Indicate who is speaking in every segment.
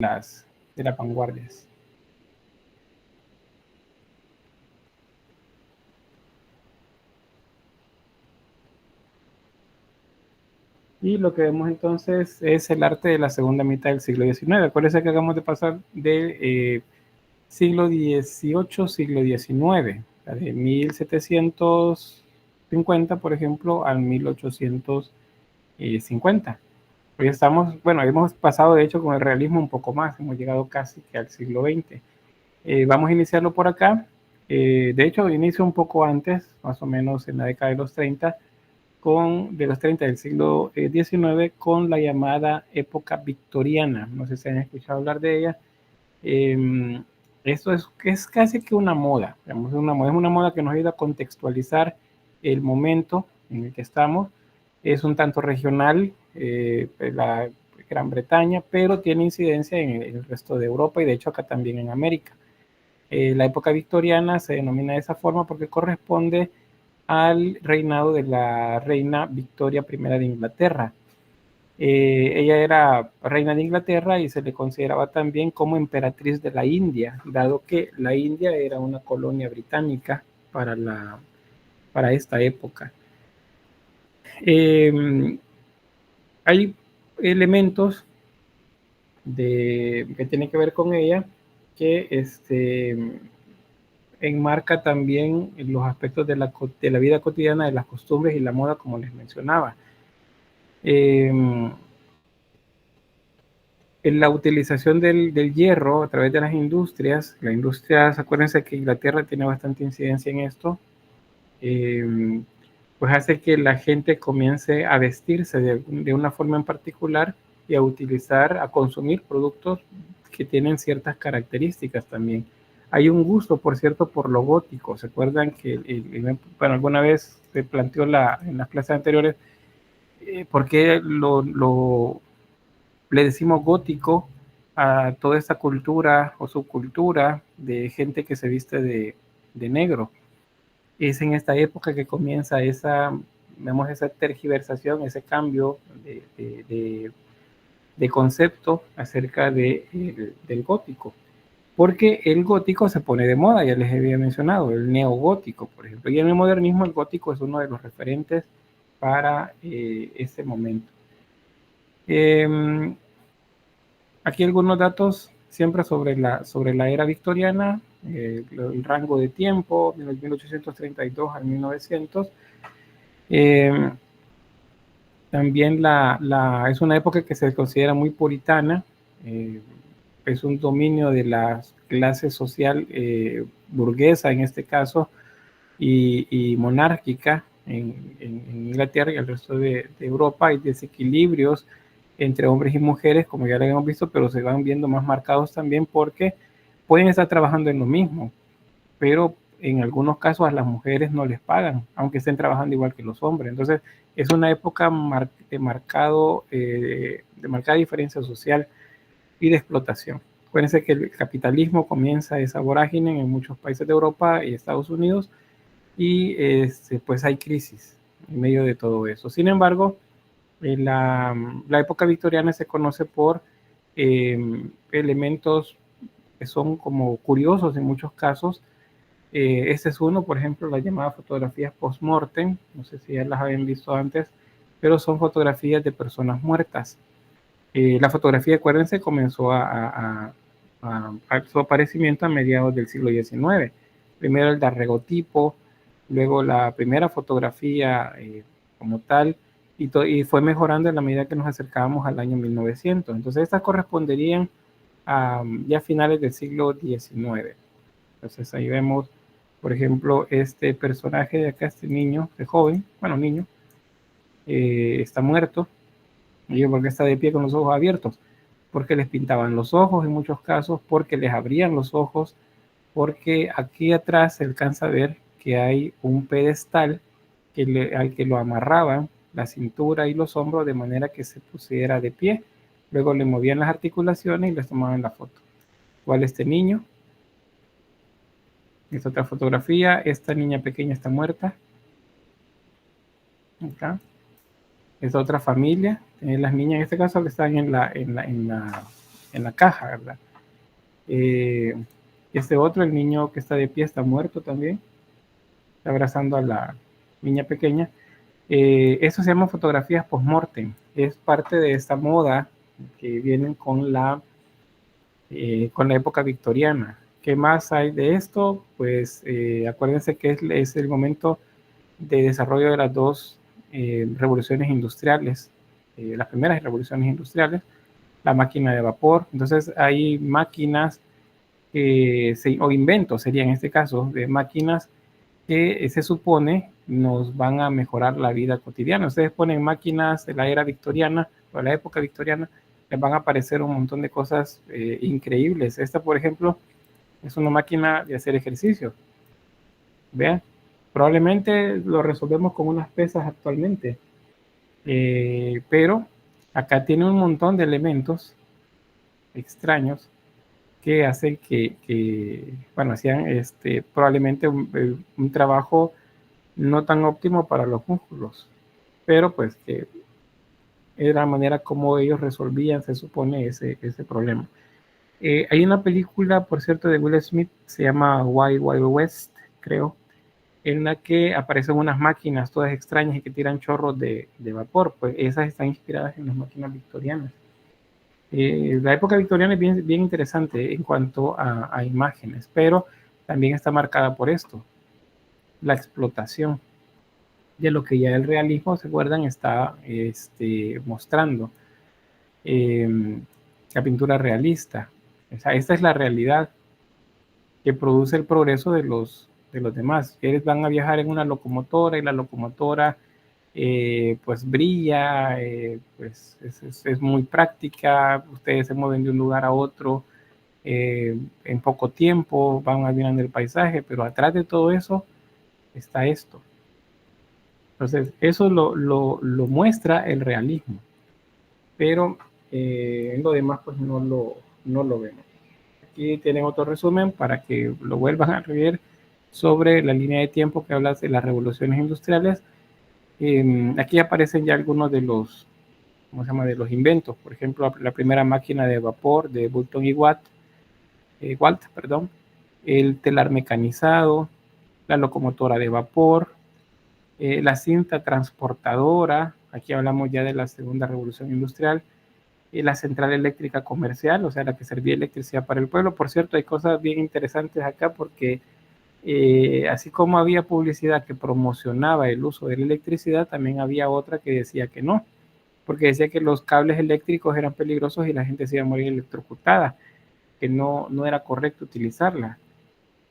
Speaker 1: de las vanguardias. Y lo que vemos entonces es el arte de la segunda mitad del siglo XIX. Acuérdense que acabamos de pasar del siglo XVIII, siglo XIX, de 1750, por ejemplo, al 1850. Hoy estamos, bueno, hemos pasado de hecho con el realismo un poco más, hemos llegado casi que al siglo XX. Vamos a iniciarlo por acá. De hecho, inicio un poco antes, más o menos en la década de los 30, de los 30 del siglo XIX, con la llamada época victoriana. No sé si han escuchado hablar de ella. Esto es casi que una moda, digamos, es una moda que nos ayuda a contextualizar el momento en el que estamos. Es un tanto regional, la Gran Bretaña, pero tiene incidencia en el resto de Europa y de hecho acá también en América. La época victoriana se denomina de esa forma porque corresponde al reinado de la reina Victoria I de Inglaterra. Ella era reina de Inglaterra y se le consideraba también como emperatriz de la India, dado que la India era una colonia británica para esta época. Hay elementos que tienen que ver con ella que enmarca también los aspectos de la vida cotidiana, de las costumbres y la moda, como les mencionaba. En la utilización del hierro a través de las industrias, acuérdense que Inglaterra tiene bastante incidencia en esto, pues hace que la gente comience a vestirse de una forma en particular y a consumir productos que tienen ciertas características también. Hay un gusto, por cierto, por lo gótico. ¿Se acuerdan que bueno, alguna vez se planteó en las clases anteriores por qué le decimos gótico a toda esta cultura o subcultura de gente que se viste de negro? Es en esta época que comienza vemos esa tergiversación, ese cambio de concepto acerca del gótico. Porque el gótico se pone de moda, ya les había mencionado, el neogótico, por ejemplo. Y en el modernismo el gótico es uno de los referentes para ese momento. Aquí algunos datos siempre sobre la era victoriana, el rango de tiempo, de 1832 al 1900. También es una época que se considera muy puritana, es un dominio de la clase social burguesa en este caso y monárquica en Inglaterra y el resto de Europa. Hay desequilibrios entre hombres y mujeres, como ya lo hemos visto, pero se van viendo más marcados también porque pueden estar trabajando en lo mismo, pero en algunos casos a las mujeres no les pagan, aunque estén trabajando igual que los hombres. Entonces, es una época de marcada diferencia social y de explotación. Acuérdense que el capitalismo comienza esa vorágine en muchos países de Europa y Estados Unidos y pues hay crisis en medio de todo eso. Sin embargo, la época victoriana se conoce por elementos que son como curiosos en muchos casos. Este es uno, por ejemplo, las llamadas fotografías post-mortem, no sé si ya las habían visto antes, pero son fotografías de personas muertas. La fotografía, acuérdense, comenzó a su aparecimiento a mediados del siglo XIX. Primero el daguerrotipo, luego la primera fotografía como tal, y fue mejorando en la medida que nos acercábamos al año 1900. Entonces, estas corresponderían a ya finales del siglo XIX. Entonces, ahí vemos, por ejemplo, este personaje de acá, este niño, este joven, bueno, niño, está muerto. ¿Y por qué está de pie con los ojos abiertos? Porque les pintaban los ojos en muchos casos, porque les abrían los ojos, porque aquí atrás se alcanza a ver que hay un pedestal al que lo amarraban la cintura y los hombros de manera que se pusiera de pie. Luego le movían las articulaciones y les tomaban la foto. ¿Cuál es este niño? Esta otra fotografía, esta niña pequeña está muerta. Acá. Esta otra familia, las niñas en este caso que están en la en la caja, ¿verdad? Este otro, el niño que está de pie, está muerto también, está abrazando a la niña pequeña. Eso se llama fotografías post-mortem. Es parte de esta moda que vienen con la época victoriana. ¿Qué más hay de esto? Pues acuérdense que es el momento de desarrollo de las dos revoluciones industriales, las primeras revoluciones industriales, la máquina de vapor. Entonces hay máquinas o inventos, sería en este caso, de máquinas que se supone nos van a mejorar la vida cotidiana. Ustedes ponen máquinas de la era victoriana o de la época victoriana, les van a aparecer un montón de cosas increíbles. Esta, por ejemplo, es una máquina de hacer ejercicio. Vean, probablemente lo resolvemos con unas pesas actualmente, pero acá tiene un montón de elementos extraños que hacen bueno, hacían probablemente un trabajo no tan óptimo para los músculos, pero pues que era la manera como ellos resolvían, se supone, ese problema. Hay una película, por cierto, de Will Smith, se llama Wild Wild West, creo, en la que aparecen unas máquinas todas extrañas y que tiran chorros de vapor, pues esas están inspiradas en las máquinas victorianas. La época victoriana es bien, bien interesante en cuanto a imágenes, pero también está marcada por esto, la explotación de lo que ya el realismo, se acuerdan, está mostrando. La pintura realista. O sea, esta es la realidad que produce el progreso de los demás. Ustedes van a viajar en una locomotora y la locomotora pues brilla, pues es muy práctica, ustedes se mueven de un lugar a otro en poco tiempo, van admirando el paisaje, pero atrás de todo eso está esto. Entonces, eso lo muestra el realismo, pero en lo demás pues no lo vemos. Aquí tienen otro resumen para que lo vuelvan a leer sobre la línea de tiempo que habla de las revoluciones industriales. Aquí aparecen ya algunos de los, ¿cómo se llama?, de los inventos. Por ejemplo, la primera máquina de vapor de Boulton y Walt, perdón, el telar mecanizado, la locomotora de vapor, la cinta transportadora. Aquí hablamos ya de la segunda revolución industrial. La central eléctrica comercial, o sea, la que servía electricidad para el pueblo. Por cierto, hay cosas bien interesantes acá porque así como había publicidad que promocionaba el uso de la electricidad, también había otra que decía que no, porque decía que los cables eléctricos eran peligrosos y la gente se iba a morir electrocutada, que no era correcto utilizarla.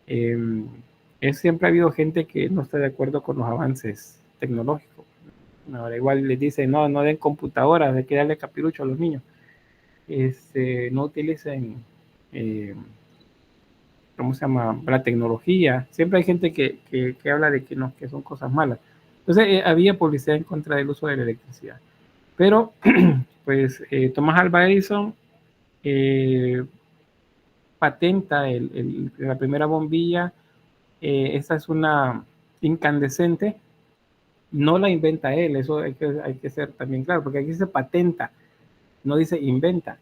Speaker 1: Siempre ha habido gente que no está de acuerdo con los avances tecnológicos. Ahora igual les dice, no den computadoras, hay que darle capirucho a los niños. No utilicen, ¿cómo se llama?, la tecnología. Siempre hay gente que habla de que son cosas malas. Entonces había publicidad en contra del uso de la electricidad. Pero, pues, Thomas Alva Edison patenta la primera bombilla. Esta es una incandescente. No la inventa él, eso hay que ser también claro, porque aquí se patenta, no dice inventa.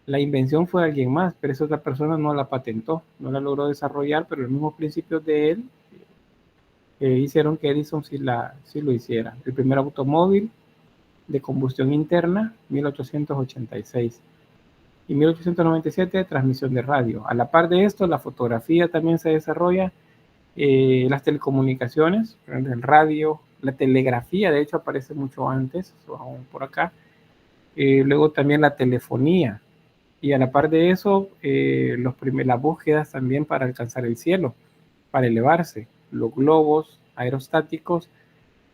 Speaker 1: La invención fue de alguien más, pero esa otra persona no la patentó, no la logró desarrollar, pero los mismos principios de él hicieron que Edison sí lo hiciera. El primer automóvil de combustión interna, 1886. Y 1897, transmisión de radio. A la par de esto, la fotografía también se desarrolla, las telecomunicaciones, el radio, la telegrafía, de hecho, aparece mucho antes, aún por acá. Luego también la telefonía. Y a la par de eso, las búsquedas también para alcanzar el cielo, para elevarse, los globos aerostáticos,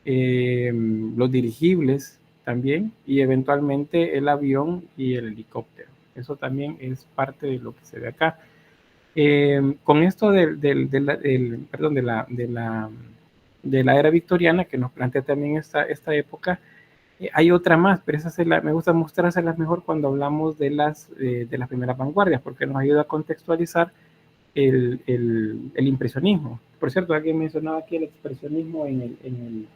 Speaker 1: los dirigibles también, y eventualmente el avión y el helicóptero. Eso también es parte de lo que se ve acá. Con esto perdón, de la era victoriana, que nos plantea también esta época, hay otra más, pero me gusta mostrárselas mejor cuando hablamos de las primeras vanguardias, porque nos ayuda a contextualizar el impresionismo. Por cierto, alguien mencionaba aquí el expresionismo en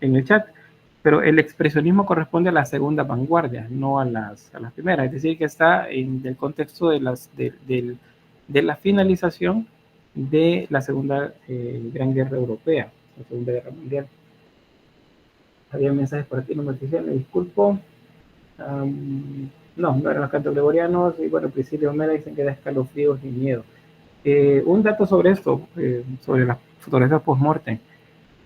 Speaker 1: el chat. pero el expresionismo corresponde a la segunda vanguardia, no a las primeras. Es decir, que está en el contexto de la finalización de la Segunda Gran Guerra Europea, la Segunda Guerra Mundial. Había mensajes por aquí, no me dicen, me disculpo. No eran los cantos gregorianos. Y bueno, Priscila y Homera dicen que da escalofríos y miedo. Un dato sobre esto, sobre las fotografías post-mortem.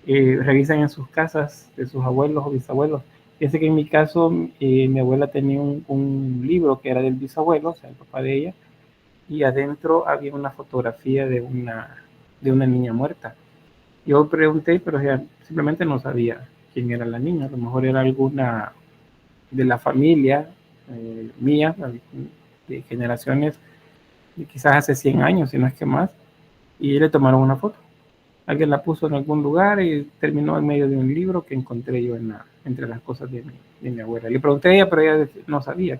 Speaker 1: Revisan en sus casas de sus abuelos o bisabuelos. Fíjense que en mi caso, mi abuela tenía un libro que era del bisabuelo, o sea, el papá de ella, y adentro había una fotografía de una niña muerta. Yo pregunté, pero ya simplemente no sabía quién era la niña. A lo mejor era alguna de la familia mía, de generaciones, quizás hace 100 años, si no es que más, y le tomaron una foto. Alguien la puso en algún lugar y terminó en medio de un libro que encontré yo entre las cosas de mi abuela. Le pregunté a ella, pero ella no sabía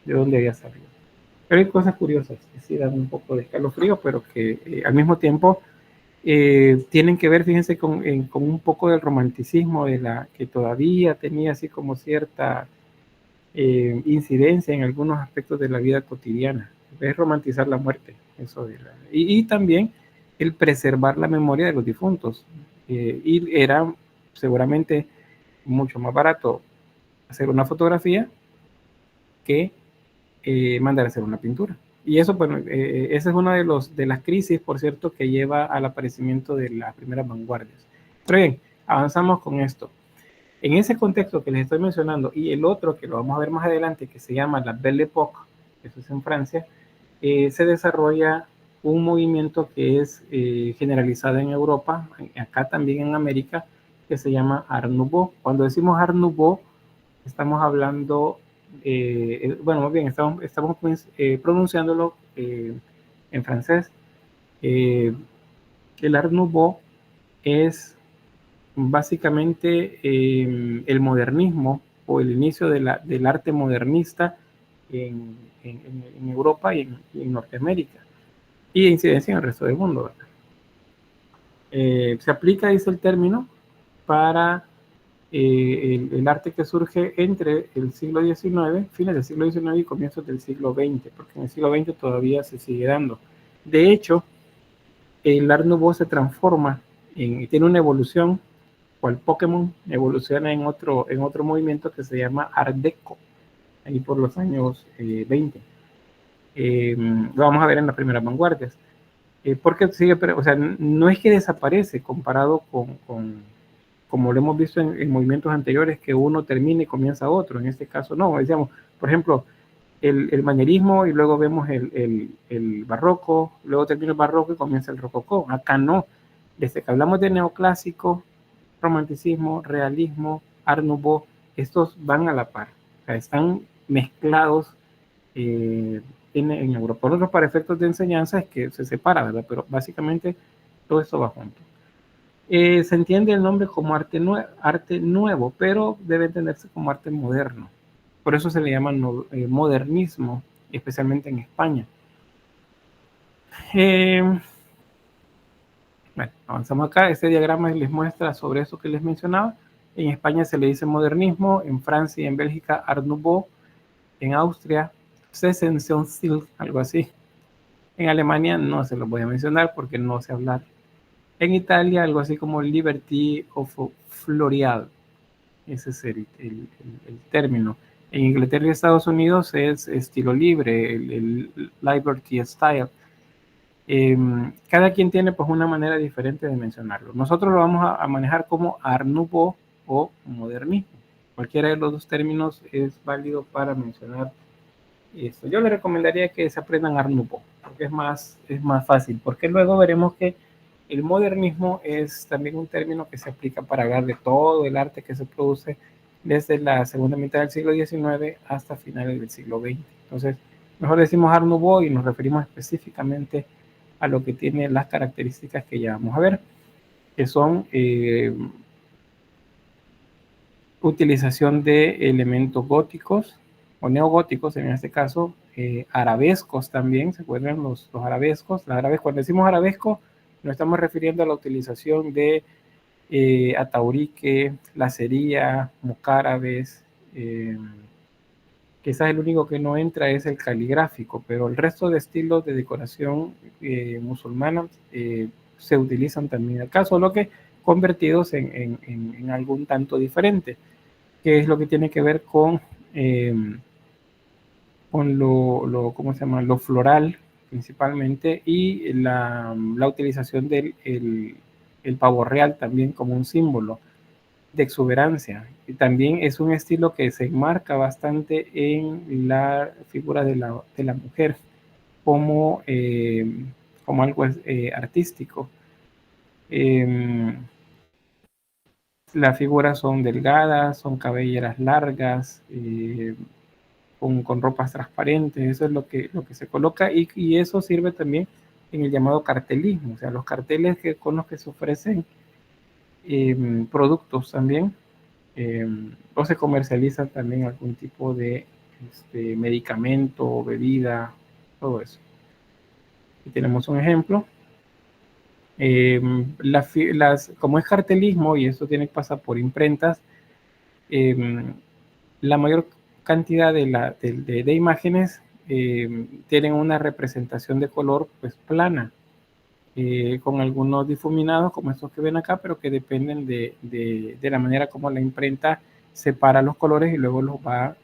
Speaker 1: de dónde había salido. Pero hay cosas curiosas que sí dan un poco de escalofrío, pero que al mismo tiempo tienen que ver, fíjense, con un poco del romanticismo de la que todavía tenía así como cierta incidencia en algunos aspectos de la vida cotidiana. Es romantizar la muerte, eso y también el preservar la memoria de los difuntos. Y era seguramente mucho más barato hacer una fotografía que mandar a hacer una pintura. Y eso, bueno, esa es una de las crisis, por cierto, que lleva al aparecimiento de las primeras vanguardias. Pero bien, avanzamos con esto. En ese contexto que les estoy mencionando y el otro que lo vamos a ver más adelante, que se llama la Belle Époque, eso es en Francia, se desarrolla un movimiento que es generalizado en Europa, acá también en América, que se llama Art Nouveau. Cuando decimos Art Nouveau, estamos hablando, bueno, más bien estamos pronunciándolo en francés. El Art Nouveau es básicamente el modernismo o el inicio del arte modernista en Europa y en Norteamérica, y incidencia en el resto del mundo, ¿verdad? Se aplica, dice el término, para el arte que surge entre el siglo XIX, fines del siglo XIX y comienzos del siglo XX, porque en el siglo XX todavía se sigue dando. De hecho, el Art Nouveau se transforma, tiene una evolución, cual Pokémon evoluciona en otro movimiento que se llama Art Deco, ahí por los años 20. Lo vamos a ver en las primeras vanguardias. Porque sigue, o sea, no es que desaparece comparado como lo hemos visto en movimientos anteriores, que uno termina y comienza otro. En este caso no, decíamos, por ejemplo, el manierismo y luego vemos el barroco, luego termina el barroco y comienza el rococó. Acá no. Desde que hablamos de neoclásico, romanticismo, realismo, Art Nouveau, estos van a la par, o sea, están mezclados en Europa. Por otros, para efectos de enseñanza es que se separa, ¿verdad? Pero básicamente todo esto va junto. Se entiende el nombre como arte nuevo, pero debe entenderse como arte moderno. Por eso se le llama modernismo, especialmente en España. Bueno, avanzamos acá. Este diagrama les muestra sobre eso que les mencionaba. En España se le dice modernismo, en Francia y en Bélgica Art Nouveau, en Austria Sezensstimmung, algo así. En Alemania no se los voy a mencionar porque no sé hablar. En Italia algo así como Liberty of Florial, ese es el término. En Inglaterra y Estados Unidos es estilo libre, el Liberty Style. Cada quien tiene pues una manera diferente de mencionarlo. Nosotros lo vamos a manejar como Art Nouveau o modernismo. Cualquiera de los dos términos es válido para mencionar esto. Yo les recomendaría que se aprendan Art Nouveau, porque es más fácil, porque luego veremos que el modernismo es también un término que se aplica para hablar de todo el arte que se produce desde la segunda mitad del siglo XIX hasta finales del siglo XX. Entonces, mejor decimos Art Nouveau y nos referimos específicamente a lo que tiene las características que ya vamos a ver, que son utilización de elementos góticos o neogóticos en este caso, arabescos también, ¿se acuerdan los arabescos? Cuando decimos arabesco, nos estamos refiriendo a la utilización de ataurique, lacería, mocárabes. Quizás el único que no entra es el caligráfico, pero el resto de estilos de decoración musulmana se utilizan también acá, solo que convertidos en algún tanto diferente, que es lo que tiene que ver con ¿cómo se llama? Lo floral principalmente, y la utilización del el pavo real también como un símbolo de exuberancia. Y también es un estilo que se enmarca bastante en la figura de la mujer como, como algo artístico. Eh, las figuras son delgadas, son cabelleras largas, con ropas transparentes, eso es lo que se coloca, y eso sirve también en el llamado cartelismo, o sea, los carteles con los que se ofrecen productos también, o se comercializa también algún tipo de medicamento, bebida, todo eso. Aquí tenemos un ejemplo. Como es cartelismo y esto tiene que pasar por imprentas, la mayor cantidad de imágenes tienen una representación de color pues plana, con algunos difuminados como estos que ven acá, pero que dependen de la manera como la imprenta separa los colores y luego los va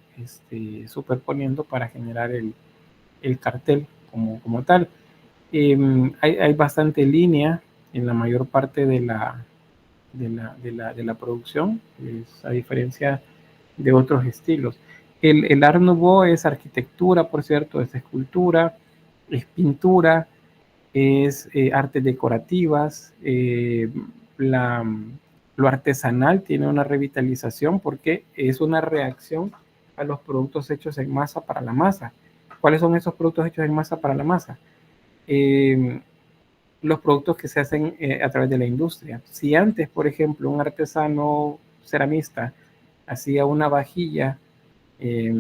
Speaker 1: superponiendo para generar el cartel como tal. Hay bastante línea en la mayor parte de la producción, a diferencia de otros estilos. El Art Nouveau es arquitectura, por cierto, es escultura, es pintura, es artes decorativas, la, lo artesanal tiene una revitalización porque es una reacción a los productos hechos en masa para la masa. ¿Cuáles son esos productos hechos en masa para la masa? Los productos que se hacen a través de la industria. Si antes, por ejemplo, un artesano ceramista hacía una vajilla eh,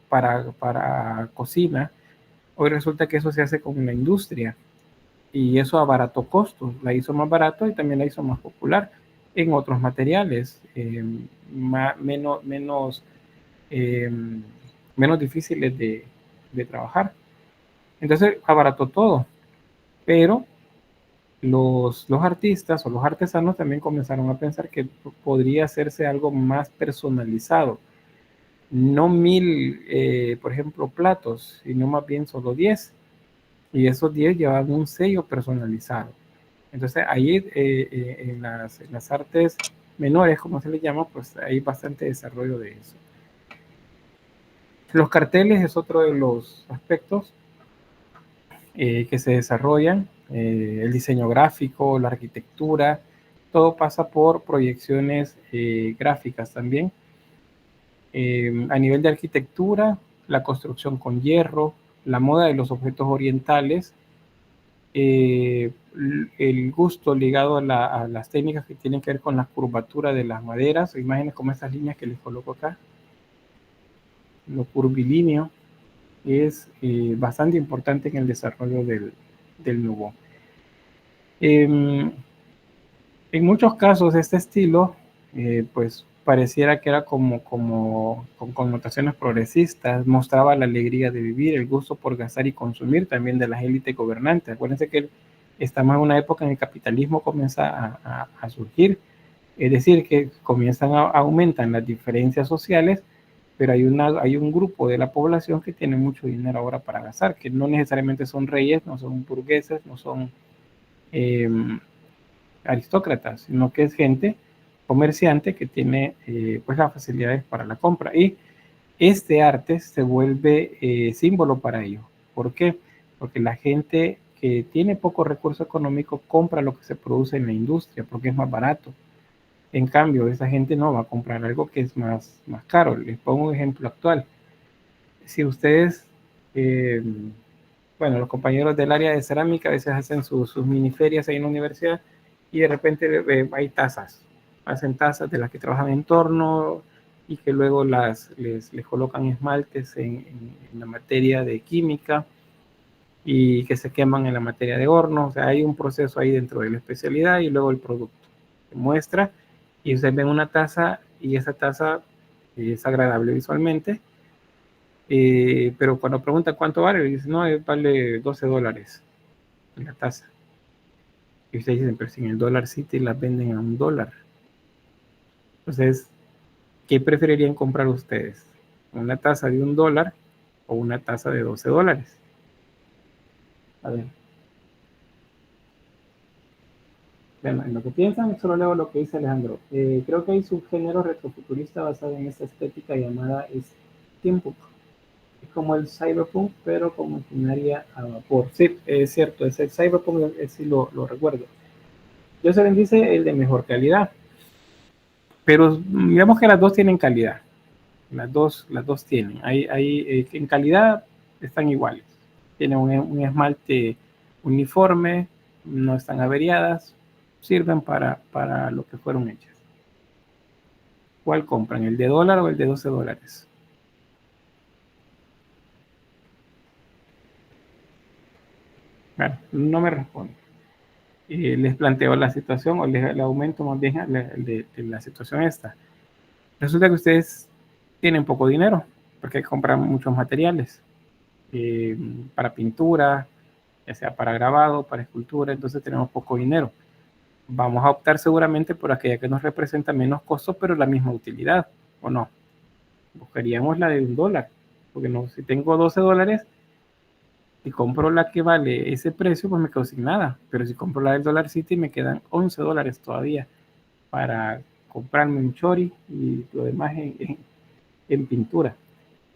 Speaker 1: para cocina, hoy resulta que eso se hace con la industria y eso abarató costos, la hizo más barato y también la hizo más popular en otros materiales menos, eh, menos difíciles de trabajar. Entonces abarató todo, pero los artistas o los artesanos también comenzaron a pensar que podría hacerse algo más personalizado. No 1000, por ejemplo, platos, sino más bien solo 10. Y esos 10 llevaban un sello personalizado. Entonces ahí en las artes menores, como se les llama, pues hay bastante desarrollo de eso. Los carteles es otro de los aspectos que se desarrollan, el diseño gráfico, la arquitectura, todo pasa por proyecciones gráficas también. A nivel de arquitectura, la construcción con hierro, la moda de los objetos orientales, el gusto ligado a las técnicas que tienen que ver con la curvatura de las maderas, imágenes como estas líneas que les coloco acá, lo curvilíneo, es bastante importante en el desarrollo del Nouveau. En muchos casos este estilo pues pareciera que era como con connotaciones progresistas, mostraba la alegría de vivir, el gusto por gastar y consumir también de las élites gobernantes. Acuérdense que estamos en una época en que el capitalismo comienza a surgir, es decir, que aumentan las diferencias sociales, pero hay un grupo de la población que tiene mucho dinero ahora para gastar, que no necesariamente son reyes, no son burgueses, no son eh, aristócratas, sino que es gente comerciante que tiene pues las facilidades para la compra. Y este arte se vuelve símbolo para ello. ¿Por qué? Porque la gente que tiene poco recurso económico compra lo que se produce en la industria porque es más barato. En cambio, esa gente no va a comprar algo que es más caro. Les pongo un ejemplo actual. Si ustedes, eh, bueno, los compañeros del área de cerámica a veces hacen sus miniferias ahí en la universidad y de repente hay tazas. Hacen tazas de las que trabajan en torno y que luego les colocan esmaltes en la materia de química y que se queman en la materia de horno. O sea, hay un proceso ahí dentro de la especialidad y luego el producto. muestra y ustedes ven una taza y esa taza es agradable visualmente, pero cuando pregunta cuánto vale, dice, no, vale $12 la taza. Y ustedes dicen, pero si en el Dollar City las venden a $1. Entonces, ¿qué preferirían comprar ustedes? ¿Una taza de $1 o una taza de $12? A ver, bueno, en lo que piensan, solo leo lo que dice Alejandro. Creo que hay subgénero retrofuturista basado en esta estética llamada steampunk. Es como el cyberpunk, pero con maquinaria a vapor. Sí, es cierto, es el cyberpunk, sí lo recuerdo. Yo se les dice el de mejor calidad, pero digamos que las dos tienen calidad. Las dos tienen. En calidad están iguales. Tienen un esmalte uniforme, no están averiadas, sirven para lo que fueron hechas. ¿Cuál compran? ¿El de dólar o el de $12? Bueno, no me responde. Les planteo la situación o les aumento más bien de la situación esta. Resulta que ustedes tienen poco dinero porque compran muchos materiales eh, para pintura, ya sea para grabado, para escultura, entonces tenemos poco dinero. Vamos a optar seguramente por aquella que nos representa menos costo, pero la misma utilidad, ¿o no? Buscaríamos la de $1, porque no, si tengo $12 y compro la que vale ese precio, pues me quedo sin nada, pero si compro la del Dollar City me quedan $11 todavía para comprarme un chori y lo demás en pintura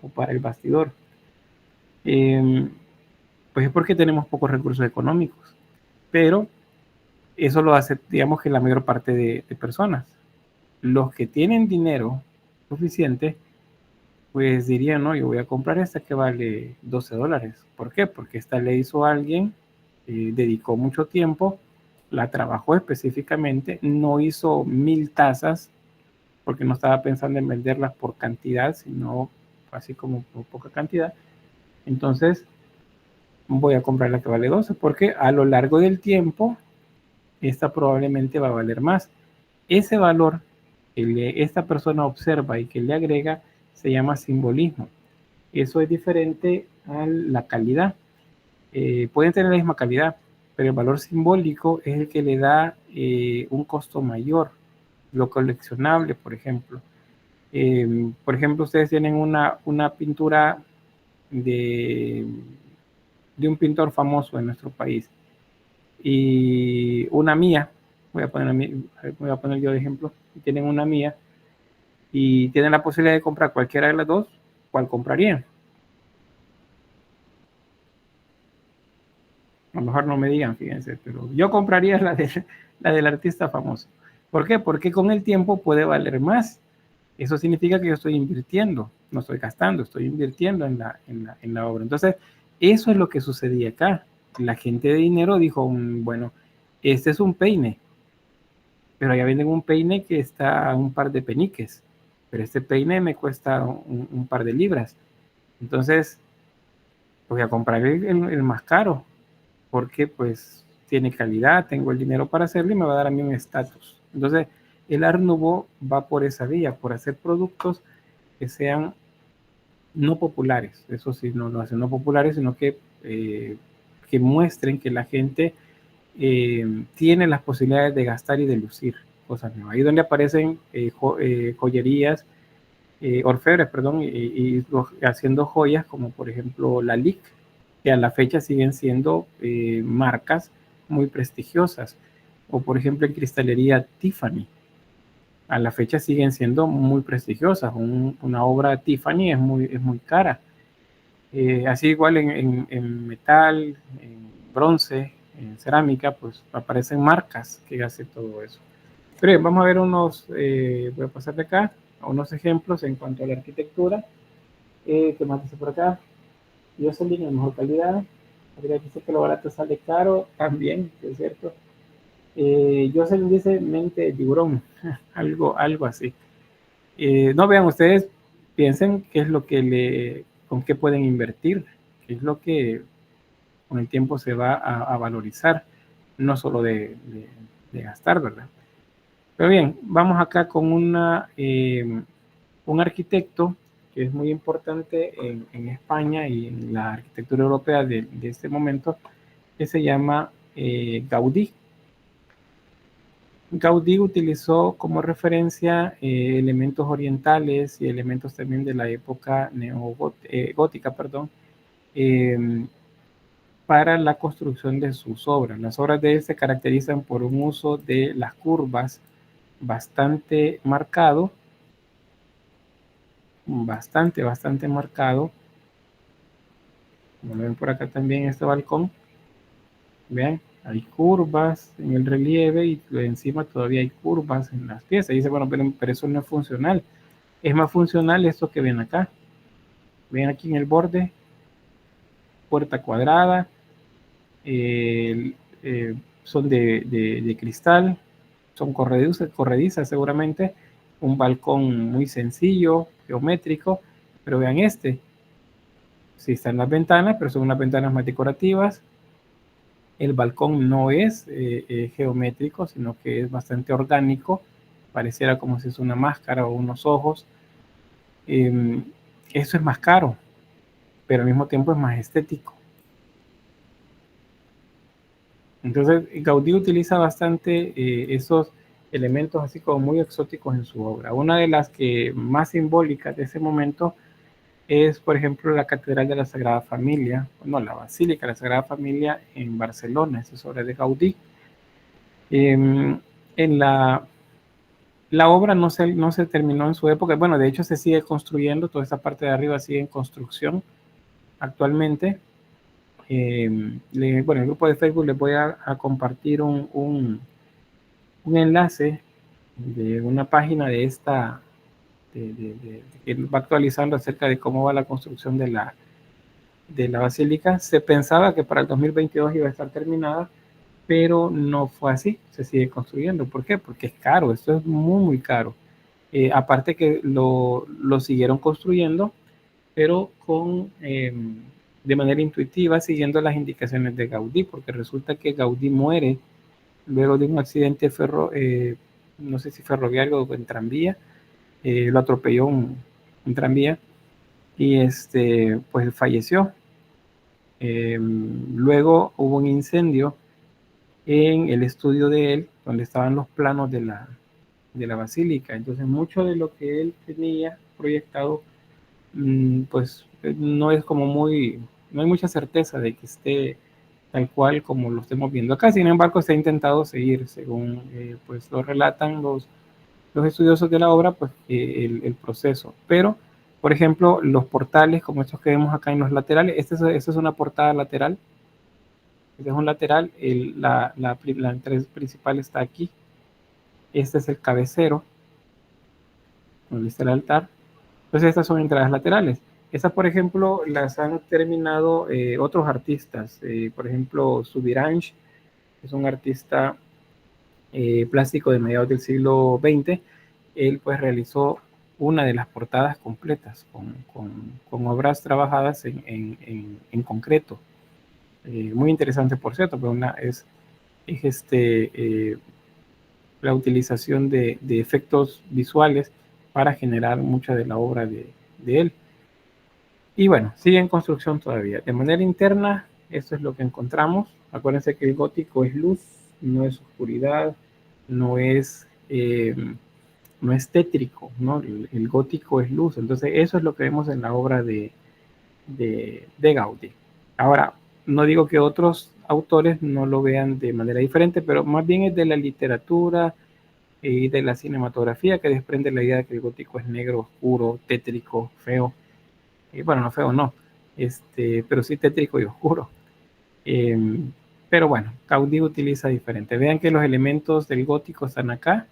Speaker 1: o para el bastidor. Eh, pues es porque tenemos pocos recursos económicos, pero eso lo hace, digamos que la mayor parte de personas. Los que tienen dinero suficiente, pues dirían, no, yo voy a comprar esta que vale $12. ¿Por qué? Porque esta le hizo a alguien, dedicó mucho tiempo, la trabajó específicamente, no hizo 1000 tazas, porque no estaba pensando en venderlas por cantidad, sino así como por poca cantidad. Entonces, voy a comprar la que vale 12, porque a lo largo del tiempo, esta probablemente va a valer más. Ese valor que esta persona observa y que le agrega se llama simbolismo. Eso es diferente a la calidad. Pueden tener la misma calidad, pero el valor simbólico es el que le da un costo mayor. Lo coleccionable, por ejemplo. Por ejemplo, ustedes tienen una pintura de, de un pintor famoso en nuestro país y una mía, voy a poner yo de ejemplo, tienen una mía y tienen la posibilidad de comprar cualquiera de las dos, ¿cuál comprarían? A lo mejor no me digan, fíjense, pero yo compraría la del artista famoso. ¿Por qué? Porque con el tiempo puede valer más. Eso significa que yo estoy invirtiendo, no estoy gastando, estoy invirtiendo en la obra. Entonces, eso es lo que sucedía acá. La gente de dinero dijo, bueno, este es un peine, pero ya venden un peine que está a un par de peniques, pero este peine me cuesta un par de libras. Entonces, voy a comprar el más caro, porque pues tiene calidad, tengo el dinero para hacerlo y me va a dar a mí un estatus. Entonces, el Art Nouveau va por esa vía, por hacer productos que sean no populares, eso sí, no lo hacen no populares, sino que muestren que la gente tiene las posibilidades de gastar y de lucir cosas nuevas. Ahí donde aparecen joyerías, orfebres, perdón, y haciendo joyas como por ejemplo la LIC, que a la fecha siguen siendo marcas muy prestigiosas, o por ejemplo en cristalería Tiffany, a la fecha siguen siendo muy prestigiosas. Una obra de Tiffany es muy cara. Así igual en metal, en bronce, en cerámica, pues aparecen marcas que hacen todo eso. Pero bien, vamos a ver voy a pasar de acá, a unos ejemplos en cuanto a la arquitectura. ¿Qué más dice por acá? Jocelyn, en mejor calidad. Adrián dice que lo barato sale caro, también, es cierto. Jocelyn dice mente de tiburón, algo así. No, vean, ustedes piensen qué es lo con qué pueden invertir, qué es lo que con el tiempo se va a valorizar, no solo de gastar, ¿verdad? Pero bien, vamos acá con un arquitecto que es muy importante en España y en la arquitectura europea de este momento, que se llama Gaudí. Gaudí utilizó como referencia elementos orientales y elementos también de la época neogótica, para la construcción de sus obras. Las obras de él se caracterizan por un uso de las curvas bastante marcado, bastante marcado. Como ven por acá también este balcón, vean, hay curvas en el relieve y encima todavía hay curvas en las piezas. Y dice, bueno, pero eso no es funcional. Es más funcional esto que ven acá. Ven aquí en el borde, puerta cuadrada, eh, son de cristal, son corredizas seguramente, un balcón muy sencillo, geométrico, pero vean este, sí están las ventanas, pero son unas ventanas más decorativas. El balcón no es geométrico, sino que es bastante orgánico, pareciera como si es una máscara o unos ojos. Eso es más caro, pero al mismo tiempo es más estético. Entonces, Gaudí utiliza bastante esos elementos así como muy exóticos en su obra. Una de las que más simbólicas de ese momento es, por ejemplo, la Catedral de la Sagrada Familia, no, la Basílica de la Sagrada Familia en Barcelona, esa es obra de Gaudí. En la obra no se terminó en su época, bueno, de hecho se sigue construyendo, toda esta parte de arriba sigue en construcción actualmente. Bueno, el grupo de Facebook les voy a compartir un enlace de una página de esta, que va actualizando acerca de cómo va la construcción de la basílica. Se pensaba que para el 2022 iba a estar terminada, pero no fue así, se sigue construyendo. ¿Por qué? Porque es caro, esto es muy caro. Aparte que lo siguieron construyendo, pero de manera intuitiva, siguiendo las indicaciones de Gaudí, porque resulta que Gaudí muere luego de un accidente no sé si ferroviario o en tranvía, lo atropelló un tranvía y pues falleció. Luego hubo un incendio en el estudio de él, donde estaban los planos de la basílica. Entonces, mucho de lo que él tenía proyectado, pues no es como no hay mucha certeza de que esté tal cual como lo estemos viendo acá. Sin embargo, se ha intentado seguir, según pues lo relatan los estudiosos de la obra, pues el proceso. Pero, por ejemplo, los portales, como estos que vemos acá en los laterales, esta es una portada lateral. Este es un lateral, la entrada principal está aquí. Este es el cabecero, donde está el altar. Entonces estas son entradas laterales. Estas, por ejemplo, las han terminado otros artistas. Por ejemplo, Subiranch es un artista plástico de mediados del siglo XX. Él pues realizó una de las portadas completas con obras trabajadas en concreto. Muy interesante, por cierto, pero es la utilización de efectos visuales para generar mucha de la obra de él. Y bueno, sigue en construcción todavía. De manera interna, esto es lo que encontramos. Acuérdense que el gótico es luz, no es oscuridad, no es, eh, no es tétrico, ¿no? El gótico es luz. Entonces, eso es lo que vemos en la obra de Gaudí. Ahora, no digo que otros autores no lo vean de manera diferente, pero más bien es de la literatura y de la cinematografía que desprende la idea de que el gótico es negro, oscuro, tétrico, feo. Bueno, no feo, no, pero sí tétrico y oscuro. Eh, pero bueno, Gaudí utiliza diferente. Vean que los elementos del gótico están acá.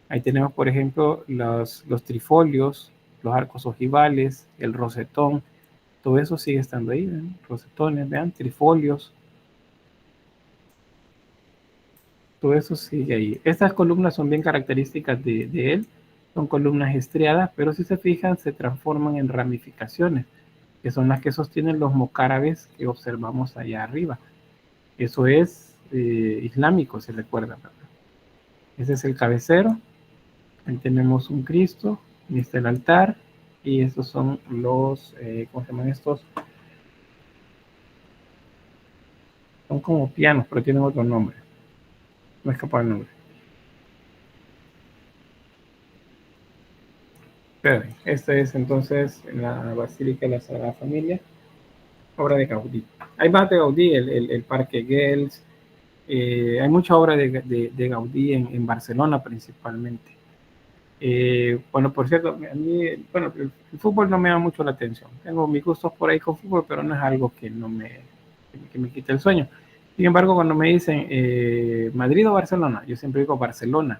Speaker 1: Ahí tenemos, por ejemplo, los trifolios, los arcos ojivales, el rosetón. Todo eso sigue estando ahí, ¿ven? Rosetones, vean, trifolios. Todo eso sigue ahí. Estas columnas son bien características de él. Son columnas estriadas, pero si se fijan, se transforman en ramificaciones, que son las que sostienen los mocárabes que observamos allá arriba. Eso es islámico, se recuerda, ¿verdad? Ese es el cabecero. Ahí tenemos un Cristo, y está el altar, y estos son los, ¿cómo se llaman estos? Son como pianos, pero tienen otro nombre. No escapa el nombre. Pero esta es entonces la Basílica de la Sagrada Familia, obra de Gaudí. Hay más de Gaudí, el Parque Güell. Hay mucha obra de Gaudí en Barcelona principalmente. Bueno, por cierto, a mí, bueno, el fútbol no me llama mucho la atención. Tengo mis gustos por ahí con fútbol, pero no es algo que me quite el sueño. Sin embargo, cuando me dicen Madrid o Barcelona, yo siempre digo Barcelona.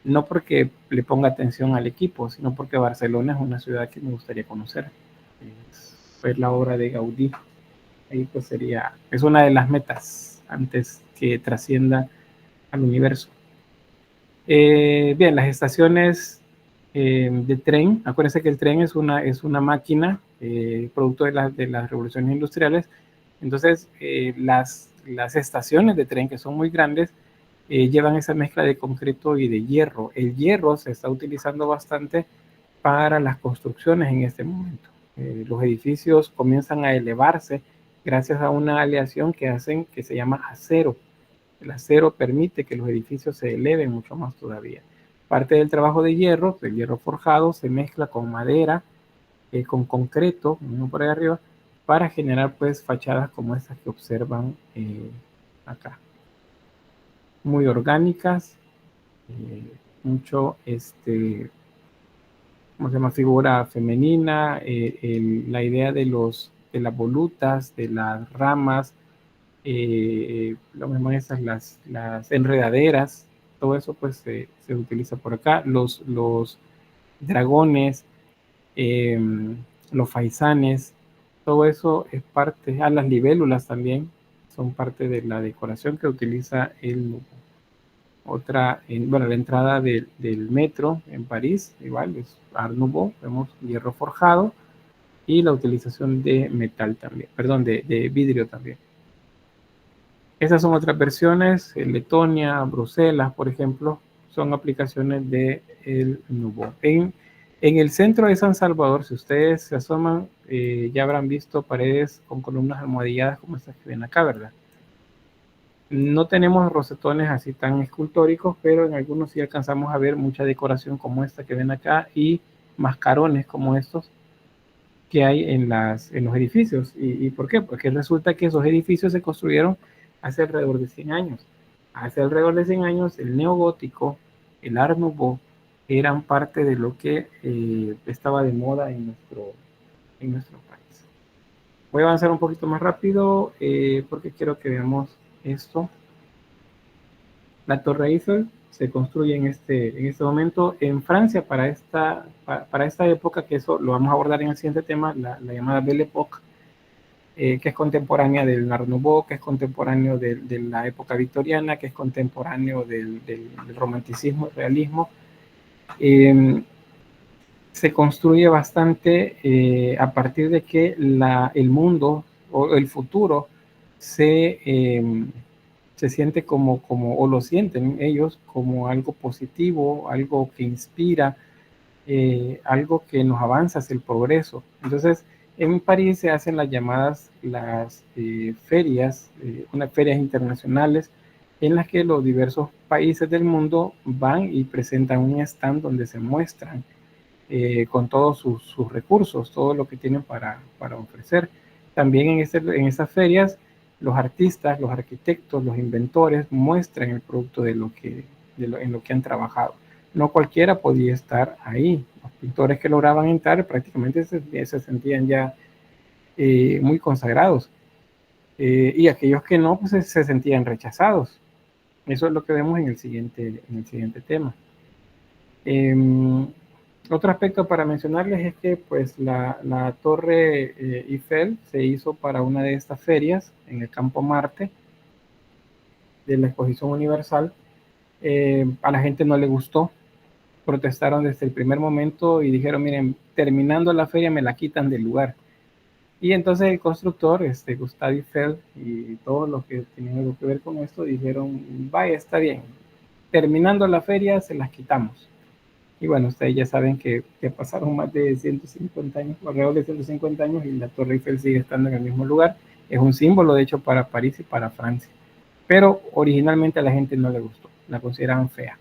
Speaker 1: No porque le ponga atención al equipo, sino porque Barcelona es una ciudad que me gustaría conocer. Ver la obra de Gaudí. Ahí pues sería, es una de las metas antes que trascienda al universo. Bien, las estaciones de tren, acuérdense que el tren es una máquina producto de las revoluciones industriales. Entonces, las estaciones de tren, que son muy grandes, llevan esa mezcla de concreto y de hierro. El hierro se está utilizando bastante para las construcciones en este momento. Los edificios comienzan a elevarse gracias a una aleación que hacen que se llama acero. El acero permite que los edificios se eleven mucho más todavía. Parte del trabajo de hierro, del hierro forjado, se mezcla con madera, con concreto, uno por ahí arriba, para generar pues fachadas como estas que observan acá. Muy orgánicas, mucho, ¿cómo se llama? Figura femenina, la idea de las volutas, de las ramas, lo mismo esas, las enredaderas, todo eso pues se utiliza por acá. Los dragones, eh, los faisanes, todo eso es parte, las libélulas también son parte de la decoración que utiliza el otra, bueno, la entrada del metro en París, igual es Art Nouveau, vemos hierro forjado y la utilización de metal también, perdón, de vidrio también. Esas son otras versiones, Letonia, Bruselas, por ejemplo, son aplicaciones de el Nouveau. En el centro de San Salvador, si ustedes se asoman, ya habrán visto paredes con columnas almohadilladas como estas que ven acá, ¿verdad? No tenemos rosetones así tan escultóricos, pero en algunos sí alcanzamos a ver mucha decoración como esta que ven acá y mascarones como estos que hay en los edificios. ¿Y por qué? Porque resulta que esos edificios se construyeron hace alrededor de 100 años. Hace alrededor de 100 años el neogótico, el Art Nouveau, eran parte de lo que estaba de moda en nuestro país. Voy a avanzar un poquito más rápido porque quiero que veamos esto. La Torre Eiffel se construye en este momento en Francia para esta época, que eso lo vamos a abordar en el siguiente tema, la llamada Belle Époque, que es contemporánea del Art Nouveau, que es contemporáneo de la época victoriana, que es contemporáneo del romanticismo, el realismo. Se construye bastante a partir de que el mundo o el futuro se siente o lo sienten ellos como algo positivo, algo que inspira, algo que nos avanza hacia el progreso. Entonces, en París se hacen las ferias, unas ferias internacionales en las que los diversos países del mundo van y presentan un stand donde se muestran con todos sus recursos, todo lo que tienen para ofrecer. También en estas ferias, los artistas, los arquitectos, los inventores muestran el producto en lo que han trabajado. No cualquiera podía estar ahí. Los pintores que lograban entrar prácticamente se sentían ya muy consagrados. Y aquellos que no, pues se sentían rechazados. Eso es lo que vemos en el siguiente tema. Otro aspecto para mencionarles es que pues la Torre Eiffel se hizo para una de estas ferias en el Campo Marte de la Exposición Universal. A la gente no le gustó, protestaron desde el primer momento y dijeron, miren, terminando la feria me la quitan del lugar. Y entonces el constructor, Gustave Eiffel y todos los que tenían algo que ver con esto, dijeron, vaya, está bien, terminando la feria se las quitamos. Y bueno, ustedes ya saben que pasaron más de 150 años, alrededor de 150 años, y la Torre Eiffel sigue estando en el mismo lugar. Es un símbolo, de hecho, para París y para Francia. Pero originalmente a la gente no le gustó, la consideraban fea.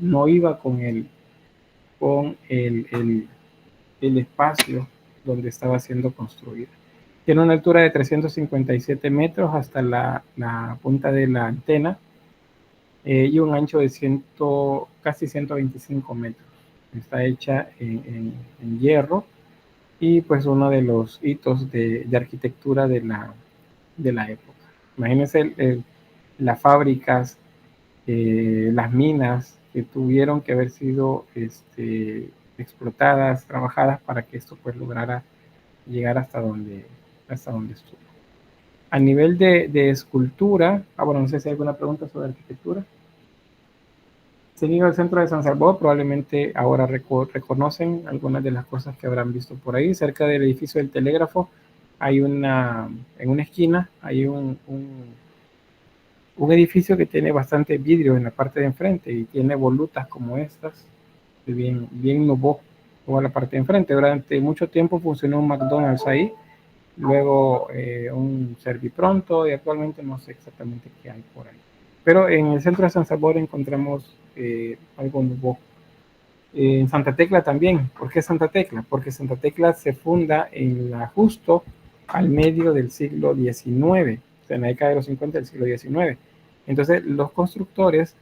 Speaker 1: No iba con el espacio donde estaba siendo construida. Tiene una altura de 357 metros hasta la punta de la antena, y un ancho de casi 125 metros. Está hecha en hierro, y pues uno de los hitos de arquitectura de la época. Imagínense las fábricas, las minas que tuvieron que haber sido explotadas, trabajadas para que esto pues lograra llegar hasta donde estuvo. A nivel de escultura, bueno, no sé si hay alguna pregunta sobre arquitectura. Si han ido al centro de San Salvador, probablemente ahora reconocen algunas de las cosas que habrán visto por ahí. Cerca del edificio del telégrafo hay en una esquina, hay un edificio que tiene bastante vidrio en la parte de enfrente y tiene volutas como estas, bien nouveau, toda la parte de enfrente. Durante mucho tiempo funcionó un McDonald's ahí, luego un Servipronto, y actualmente no sé exactamente qué hay por ahí. Pero en el centro de San Salvador encontramos algo nuevo. En Santa Tecla también. ¿Por qué Santa Tecla? Porque Santa Tecla se funda justo al medio del siglo XIX, o sea, en la década de los 50 del siglo XIX. Entonces, los constructores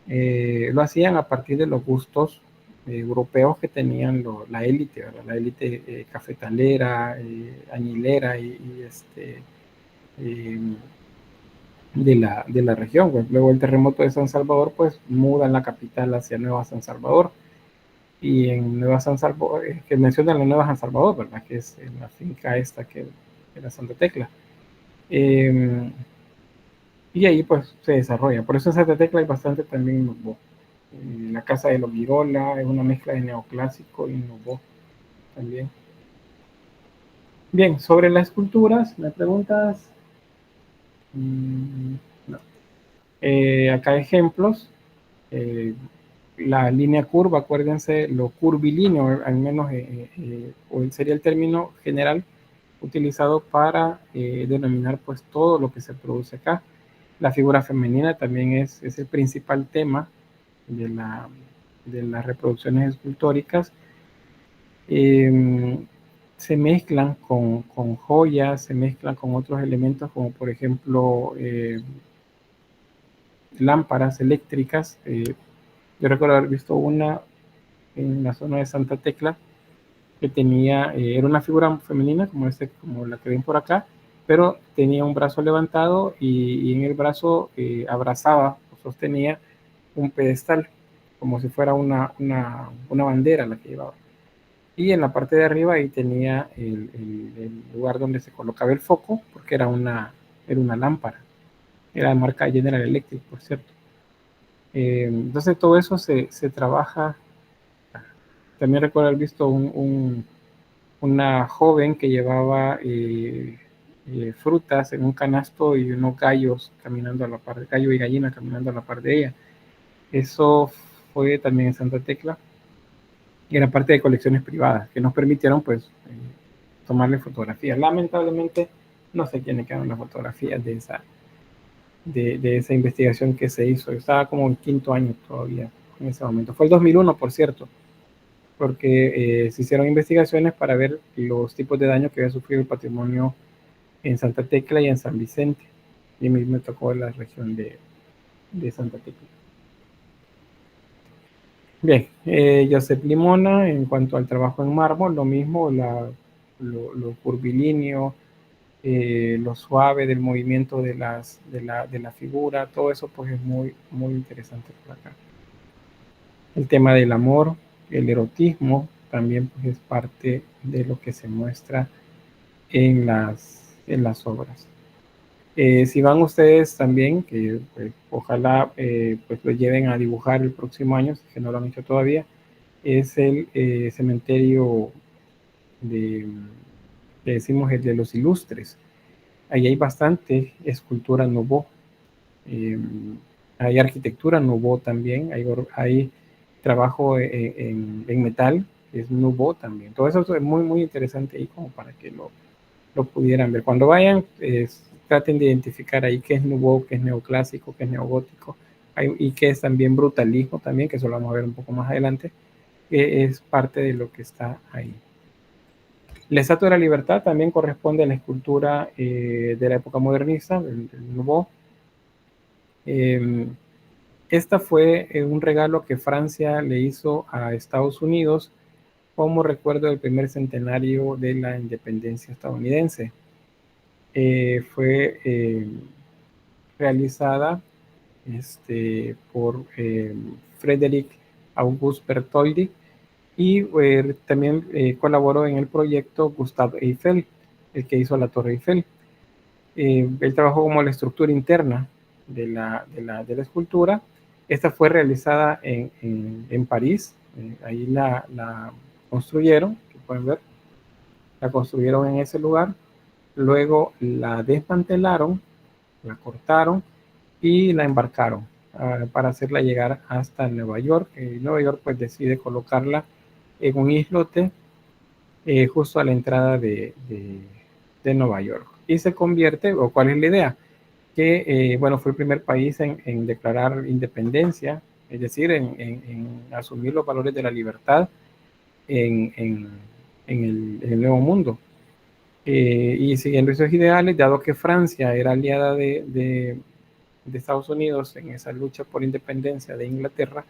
Speaker 1: lo hacían a partir de los gustos europeos que tenían la élite, ¿verdad? La élite cafetalera, añilera eh, de la región. Pues. Luego el terremoto de San Salvador, pues mudan la capital hacia Nueva San Salvador. Y en Nueva San Salvador, que mencionan la Nueva San Salvador, ¿verdad? Que es la finca esta que era Santa Tecla. Y ahí pues se desarrolla. Por eso en Santa Tecla hay bastante también nuevo. La casa de los Virola es una mezcla de neoclásico y nuevo también. Bien, sobre las esculturas, ¿me preguntas? No. Acá ejemplos. La línea curva, acuérdense, lo curvilíneo, al menos, o sería el término general utilizado para denominar pues todo lo que se produce acá. La figura femenina también es el principal tema de las reproducciones escultóricas. Se mezclan con joyas, se mezclan con otros elementos como por ejemplo lámparas eléctricas. Yo recuerdo haber visto una en la zona de Santa Tecla que era una figura femenina como la que ven por acá, pero tenía un brazo levantado, y en el brazo abrazaba o sostenía un pedestal, como si fuera una bandera la que llevaba. Y en la parte de arriba ahí tenía el lugar donde se colocaba el foco, porque era una lámpara. Era de marca General Electric, por cierto. Entonces todo eso se trabaja. También recuerdo haber visto una joven que llevaba frutas en un canasto y unos gallos caminando a la par, gallo y gallina caminando a la par de ella. Eso fue también en Santa Tecla, y era parte de colecciones privadas que nos permitieron pues tomarle fotografías. Lamentablemente no sé quiénes quedaron las fotografías de esa investigación que se hizo. Yo estaba como en quinto año todavía en ese momento. Fue el 2001, por cierto, porque se hicieron investigaciones para ver los tipos de daño que había sufrido el patrimonio en Santa Tecla y en San Vicente. Y a mí me tocó la región de Santa Tecla. Bien, Josep Limona, en cuanto al trabajo en mármol, lo mismo, lo curvilíneo, lo suave del movimiento de la figura, todo eso pues es muy, muy interesante por acá. El tema del amor, el erotismo, también pues es parte de lo que se muestra en las obras. Si van ustedes también, que pues, ojalá pues lo lleven a dibujar el próximo año, que no lo han hecho todavía, es el cementerio que decimos el de los ilustres. Ahí hay bastante escultura nouveau. Hay arquitectura Nouveau también, hay trabajo en metal, que es Nouveau también. Todo eso es muy, muy interesante ahí como para que lo pudieran ver. Cuando vayan, traten de identificar ahí qué es Nouveau, qué es neoclásico, qué es neogótico, y qué es también brutalismo también, que eso lo vamos a ver un poco más adelante, que es parte de lo que está ahí. La Estatua de la Libertad también corresponde a la escultura de la época modernista, del Nouveau. Esta fue un regalo que Francia le hizo a Estados Unidos como recuerdo del primer centenario de la independencia estadounidense. Fue realizada por Frédéric Auguste Bertholdi y también colaboró en el proyecto Gustave Eiffel, el que hizo la Torre Eiffel. Él trabajó como la estructura interna de la escultura. Esta fue realizada en París, ahí la construyeron, que pueden ver, la construyeron en ese lugar, luego la desmantelaron, la cortaron y la embarcaron para hacerla llegar hasta Nueva York. Nueva York pues decide colocarla en un islote justo a la entrada de Nueva York. Y se convierte, o cuál es la idea, que bueno, fue el primer país en declarar independencia, es decir, en asumir los valores de la libertad en, en, en el Nuevo Mundo. Y siguiendo esos ideales, dado que Francia era aliada de Estados Unidos en esa lucha por independencia de Inglaterra,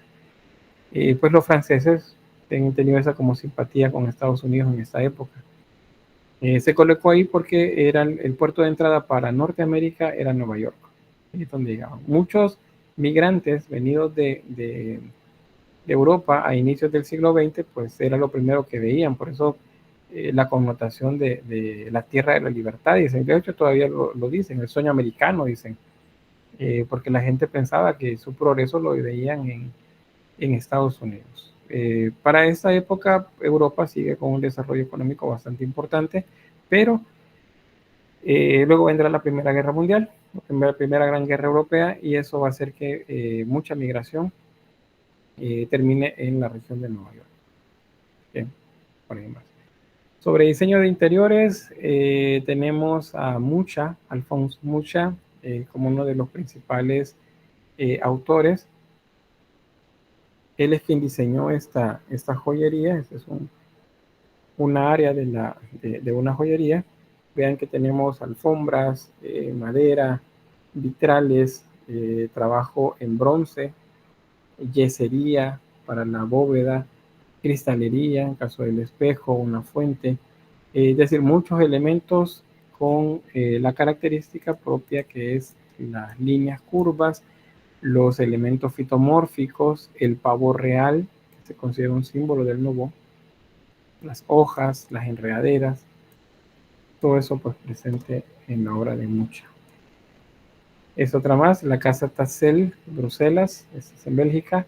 Speaker 1: pues los franceses han tenido esa como simpatía con Estados Unidos en esta época. Se colocó ahí porque era el puerto de entrada para Norteamérica era Nueva York, ahí es donde llegaban. Muchos migrantes venidos de Europa a inicios del siglo XX, pues era lo primero que veían, por eso la connotación de la tierra de la libertad, dicen, de hecho todavía lo dicen, el sueño americano, dicen, porque la gente pensaba que su progreso lo veían en Estados Unidos. Para esta época, Europa sigue con un desarrollo económico bastante importante, pero luego vendrá la Primera Guerra Mundial, la primera Gran Guerra Europea, y eso va a hacer que mucha migración termine en la región de Nueva York. Bien, por ahí más. Sobre diseño de interiores, tenemos a Mucha, Alphonse Mucha, como uno de los principales autores. Él es quien diseñó esta joyería. Este es una área de una joyería. Vean que tenemos alfombras, madera, vitrales, trabajo en bronce, yesería para la bóveda, cristalería en caso del espejo, una fuente, es decir, muchos elementos con la característica propia que es las líneas curvas, los elementos fitomórficos, el pavo real, que se considera un símbolo del Nouveau, las hojas, las enredaderas, todo eso pues presente en la obra de Mucha. Es otra más, la Casa Tassel, Bruselas, es en Bélgica.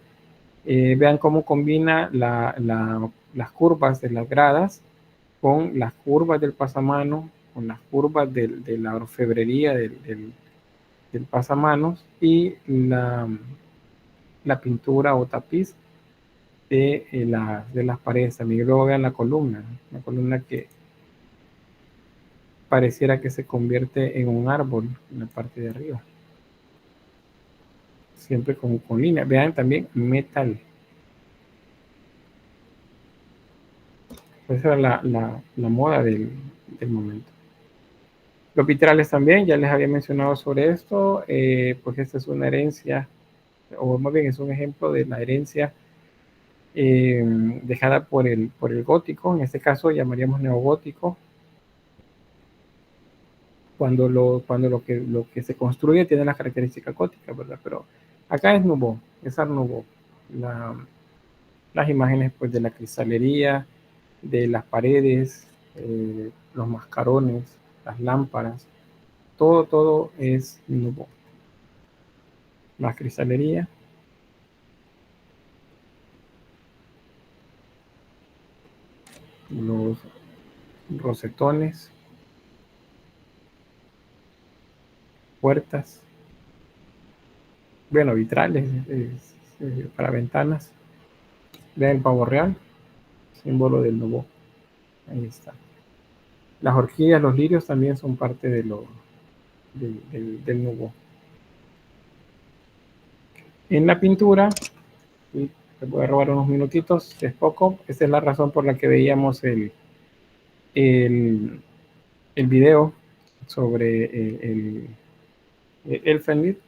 Speaker 1: Vean cómo combina las curvas de las gradas con las curvas del pasamano, con las curvas de la orfebrería del pasamanos y la pintura o tapiz de las paredes. También luego vean la columna que pareciera que se convierte en un árbol en la parte de arriba. Siempre con líneas. Vean también metal. Esa era la moda del momento. Los vitrales también, ya les había mencionado sobre esto, porque esta es una herencia, o más bien es un ejemplo de la herencia dejada por el gótico, en este caso llamaríamos neogótico, cuando lo que se construye tiene las características góticas, ¿verdad? Pero acá es Nouveau, es Art Nouveau. Las imágenes pues de la cristalería, de las paredes, los mascarones, las lámparas, todo es Nouveau. La cristalería, los rosetones, puertas, bueno, vitrales para ventanas. Vean el pavo real, símbolo del nubo. Ahí está. Las orquídeas, los lirios también son parte de del nubo. En la pintura, y te voy a robar unos minutitos, es poco. Esta es la razón por la que veíamos el, el video sobre el Fenlit,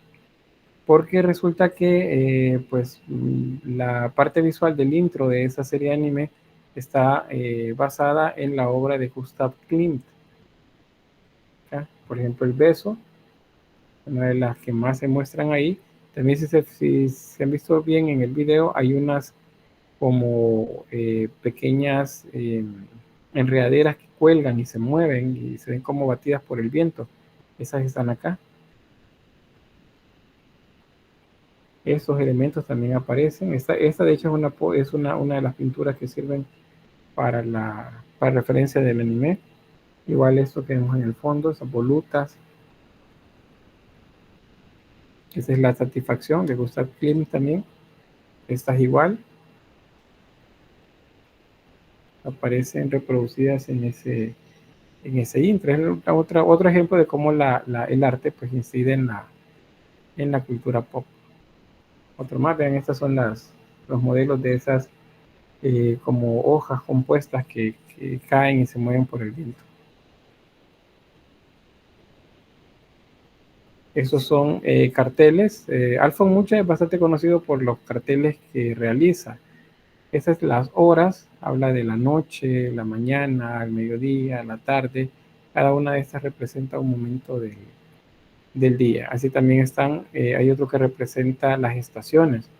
Speaker 1: porque resulta que pues la parte visual del intro de esa serie de anime está basada en la obra de Gustav Klimt. ¿Ya? Por ejemplo, el beso, una de las que más se muestran ahí. También si se han visto bien en el video, hay unas como pequeñas enredaderas que cuelgan y se mueven y se ven como batidas por el viento. Esas están acá. Esos elementos también aparecen. Esta de hecho es una de las pinturas que sirven para referencia del anime. Igual esto que vemos en el fondo, esas volutas. Esa es la satisfacción de Gustav Klimt también. Esta es igual. Aparecen reproducidas en ese intro. Es otro ejemplo de cómo el arte pues incide en la cultura pop. Otro más, vean, estas son los modelos de esas como hojas compuestas que caen y se mueven por el viento. Esos son carteles. Alfon Mucha es bastante conocido por los carteles que realiza. Esas las horas, habla de la noche, la mañana, el mediodía, la tarde. Cada una de estas representa un momento del día. Así también hay otro que representa las estaciones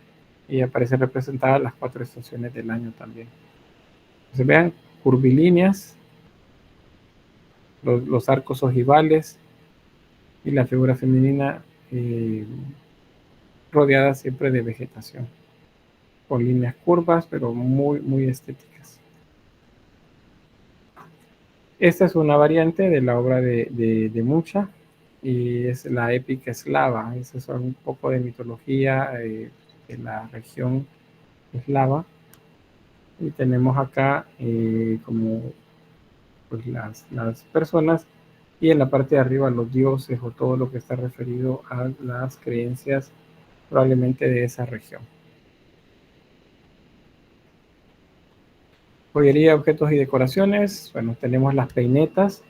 Speaker 1: y aparecen representadas las 4 estaciones del año también. Entonces vean, curvilíneas, los arcos ojivales y la figura femenina rodeada siempre de vegetación, con líneas curvas, pero muy, muy estéticas. Esta es una variante de la obra de Mucha, y es la épica eslava. Esa es un poco de mitología de la región eslava. Y tenemos acá como pues las personas, y en la parte de arriba los dioses o todo lo que está referido a las creencias probablemente de esa región. Joyería, objetos y decoraciones. Bueno, tenemos las peinetas,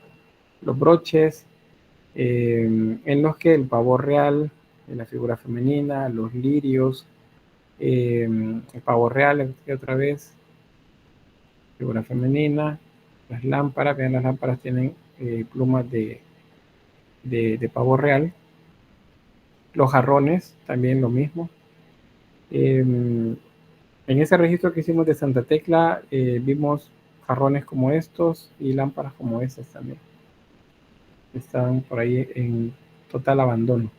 Speaker 1: los broches, en los que el pavo real, la figura femenina, los lirios, el pavo real, otra vez, figura femenina, las lámparas, vean, las lámparas tienen plumas de pavo real, los jarrones, también lo mismo. En ese registro que hicimos de Santa Tecla, vimos jarrones como estos y lámparas como estas también. Están por ahí en total abandono.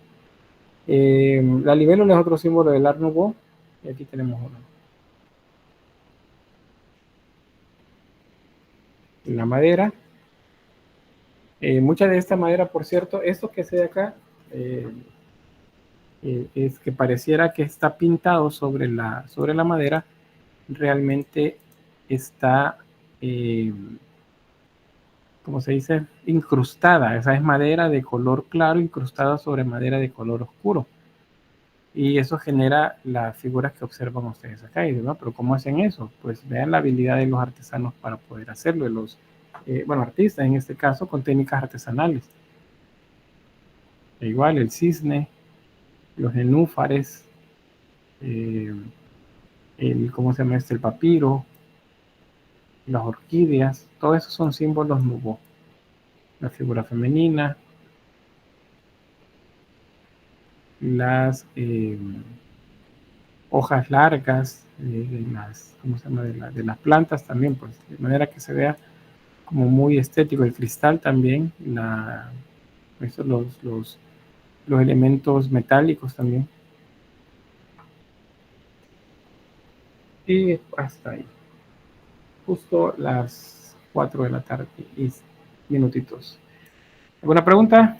Speaker 1: La libélula es otro símbolo del Art Nouveau, y aquí tenemos uno. La madera. Mucha de esta madera, por cierto, esto que se ve acá, es que pareciera que está pintado sobre la madera, realmente está, como se dice, incrustada. Esa es madera de color claro incrustada sobre madera de color oscuro. Y eso genera las figuras que observan ustedes acá. Y ¿no? Pero ¿cómo hacen eso? Pues vean la habilidad de los artesanos para poder hacerlo, de los artistas en este caso, con técnicas artesanales. E igual el cisne, los nenúfares, ¿cómo se llama este? El papiro, las orquídeas, todo eso son símbolos nubo. La figura femenina, las hojas largas ¿cómo se llama? De las plantas también, pues, de manera que se vea como muy estético. El cristal también, los elementos metálicos también. Y hasta ahí. Justo las 4 de la tarde y minutitos. ¿Alguna pregunta?